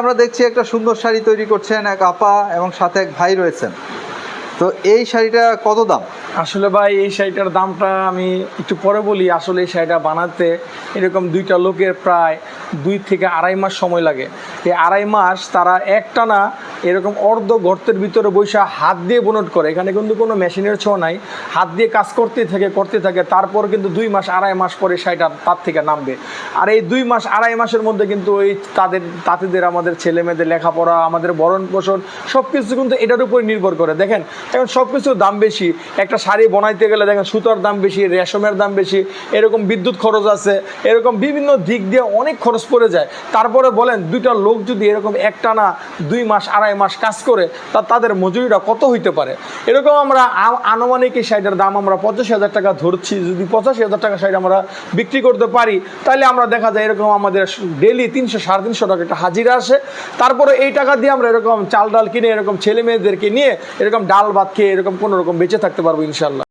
আমরা দেখছি একটা সুন্দর শাড়ি তৈরি করছেন এক আপা এবং সাথে এক ভাই রয়েছেন। তো এই শাড়িটা কত দাম? আসলে ভাই এই শাড়িটার দামটা আমি একটু পরে বলি। আসলে এই শাড়িটা বানাতে এরকম দুইটা লোকের প্রায় 2 থেকে আড়াই মাস সময় লাগে। এই আড়াই মাস তারা একটানা এরকম অর্ধ গর্তের ভিতরে বৈশা হাত দিয়ে বুনট করে। এখানে কিন্তু কোনো মেশিনের ছোঁয়া নাই, হাত দিয়ে কাজ করতে থাকে। তারপর কিন্তু 2 মাস আড়াই মাস পরে শাড়িটা তার থেকে নামবে। আর এই 2 মাস আড়াই মাসের মধ্যে কিন্তু ওই তাঁতিদের আমাদের ছেলে মেয়েদের লেখাপড়া, আমাদের ভরণ পোষণ সব কিছু কিন্তু এটার উপর নির্ভর করে। দেখেন এখন সব কিছুর দাম বেশি। একটা শাড়ি বানাইতে গেলে দেখেন সুতার দাম বেশি, রেশমের দাম বেশি, এরকম বিদ্যুৎ খরচ আছে, এরকম বিভিন্ন দিক দিয়ে অনেক খরচ পড়ে যায়। তারপরে বলেন দুইটা লোক যদি এরকম একটানা 2 মাস আড়াই মাস কাজ করে তাদের মজুরিটা কত হইতে পারে। এরকম আমরা আনুমানিক এই শাড়িটার দাম আমরা 85,000 টাকা ধরছি। যদি 85,000 টাকা শাড়ি আমরা বিক্রি করতে পারি তাহলে আমরা দেখা যায় এরকম আমাদের ডেলি 300-350 টাকা একটা হাজিরা আসে। তারপরে এই টাকা দিয়ে আমরা এরকম চাল ডাল কিনে এরকম ছেলে মেয়েদেরকে নিয়ে এরকম ডাল ভাত খেয়ে এরকম কোনো রকম বেঁচে থাকতে পারবো ইনশাল্লাহ।